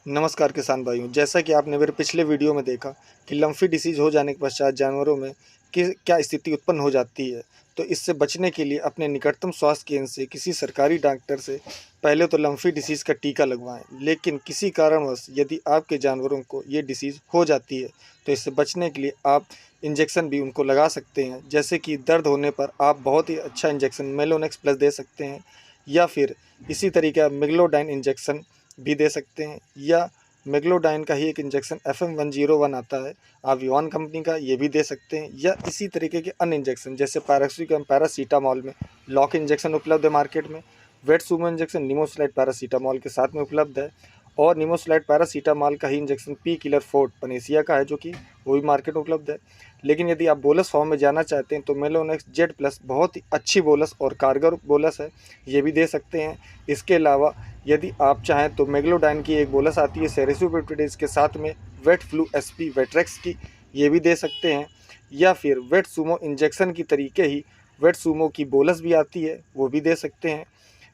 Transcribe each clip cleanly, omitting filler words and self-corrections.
नमस्कार किसान भाइयों, जैसा कि आपने मेरे पिछले वीडियो में देखा कि लम्फी डिसीज़ हो जाने के पश्चात जानवरों में क्या स्थिति उत्पन्न हो जाती है। तो इससे बचने के लिए अपने निकटतम स्वास्थ्य केंद्र से किसी सरकारी डॉक्टर से पहले तो लम्फी डिसीज़ का टीका लगवाएं। लेकिन किसी कारणवश यदि आपके जानवरों को ये डिसीज़ हो जाती है तो इससे बचने के लिए आप इंजेक्शन भी उनको लगा सकते हैं। जैसे कि दर्द होने पर आप बहुत ही अच्छा इंजेक्शन मेलोनेक्स प्लस दे सकते हैं, या फिर इसी तरीके का मेगलोडाइन इंजेक्शन भी दे सकते हैं, या मेगलोडाइन का ही एक इंजेक्शन FM101 आता है आवियॉन कंपनी का, ये भी दे सकते हैं। या इसी तरीके के अन्य इंजेक्शन जैसे पैरासीटामॉल में लॉक इंजेक्शन उपलब्ध है मार्केट में। वेट सूमो इंजेक्शन निमोसिलाइड पैरासीटामॉल के साथ में उपलब्ध है, और निमोसिलाइड पैरासीटामॉल का ही injection P killer fort panacea का है, जो कि वो भी मार्केट में उपलब्ध है। लेकिन यदि आप बोलस फॉर्म में जाना चाहते हैं तो मेलोनेक्स जेड प्लस बहुत ही अच्छी बोलस और कारगर बोलस है, ये भी दे सकते हैं। इसके अलावा यदि आप चाहें तो मेगलोडाइन की एक बोलस आती है सेरेसोपेप्टिडेज के साथ में वेट फ्लू SP वेट्रेक्स की, ये भी दे सकते हैं। या फिर वेट सूमो इंजेक्शन की तरीके ही वेट सूमो की बोलस भी आती है, वो भी दे सकते हैं।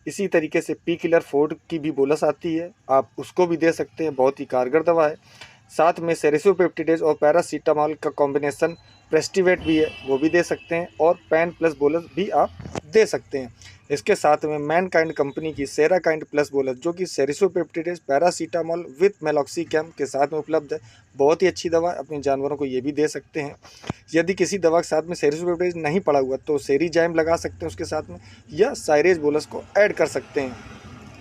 इसी तरीके से पी किलर फोर्ट की भी बोलस आती है, आप उसको भी दे सकते हैं, बहुत ही कारगर दवा है। साथ में सेरेसोपेप्टिडेज और पैरासीटामॉल का कॉम्बिनेशन प्रेस्टिवेट भी है, वो भी दे सकते हैं, और पैन प्लस बोलस भी आप दे सकते हैं। इसके साथ में मैनकाइंड कंपनी की सेराकाइंड प्लस बोलस, जो कि सेरिसोपेप्टिडेज पैरासीटामॉल विथ मेलॉक्सीकैम के साथ में उपलब्ध है, बहुत ही अच्छी दवा है। अपने जानवरों को ये भी दे सकते हैं। यदि किसी दवा के साथ में सेरिसोपेप्टिडेज नहीं पड़ा हुआ तो सेरीजाइम लगा सकते हैं उसके साथ में, या साइरेज बोलस को ऐड कर सकते हैं,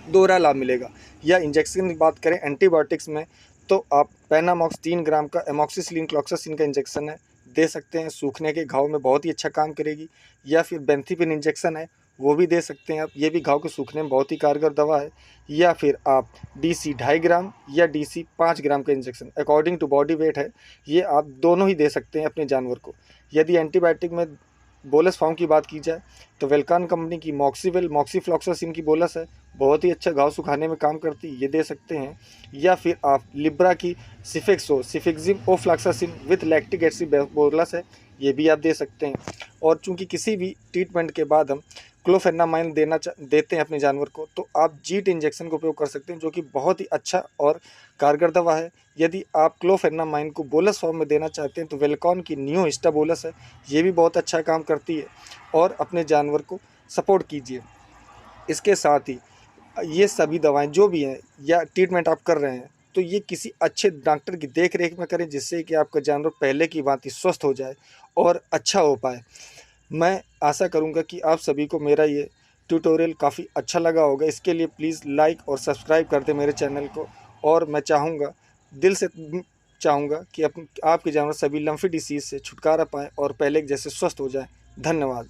दोहरा लाभ मिलेगा। या इंजेक्शन की बात करें एंटीबायोटिक्स में तो आप पेनामॉक्स 3 ग्राम का एमॉक्सिसिलिन क्लोक्सासिन का इंजेक्शन है, दे सकते हैं, सूखने के घाव में बहुत ही अच्छा काम करेगी। या फिर बेंथिपिन इंजेक्शन है, वो भी दे सकते हैं आप, ये भी घाव को सूखने में बहुत ही कारगर दवा है। या फिर आप DC 2.5 ग्राम या DC 5 ग्राम का injection according to body weight है, ये आप दोनों ही दे सकते हैं अपने जानवर को। यदि एंटीबायोटिक में बोलस फॉर्म की बात की जाए तो वेलकॉन कंपनी की मॉक्सीफ्लॉक्सासिन की बोलस है, बहुत ही अच्छा घाव सुखाने में काम करती है, ये दे सकते हैं। या फिर आप लिब्रा की cefixime ofloxacin with lactic acid bolus है, ये भी आप दे सकते हैं। और चूंकि किसी भी ट्रीटमेंट के बाद हम क्लोफेनामाइन देते हैं अपने जानवर को, तो आप जीट इंजेक्शन का उपयोग कर सकते हैं, जो कि बहुत ही अच्छा और कारगर दवा है। यदि आप क्लोफेनामाइन को बोलस फॉर्म में देना चाहते हैं तो वेलकॉन की नियो हिस्टा बोलस है, ये भी बहुत अच्छा काम करती है, और अपने जानवर को सपोर्ट कीजिए। इसके साथ ही ये सभी दवाएं जो भी हैं या ट्रीटमेंट आप कर रहे हैं तो ये किसी अच्छे डॉक्टर की देख रेख में करें, जिससे कि आपका जानवर पहले की भांति स्वस्थ हो जाए और अच्छा हो पाए। मैं आशा करूंगा कि आप सभी को मेरा ये ट्यूटोरियल काफ़ी अच्छा लगा होगा। इसके लिए प्लीज़ लाइक और सब्सक्राइब कर दें मेरे चैनल को। और मैं चाहूँगा, दिल से चाहूँगा कि आपके जानवर सभी लम्फी डिसीज़ से छुटकारा पाएँ और पहले के जैसे स्वस्थ हो जाएँ। धन्यवाद।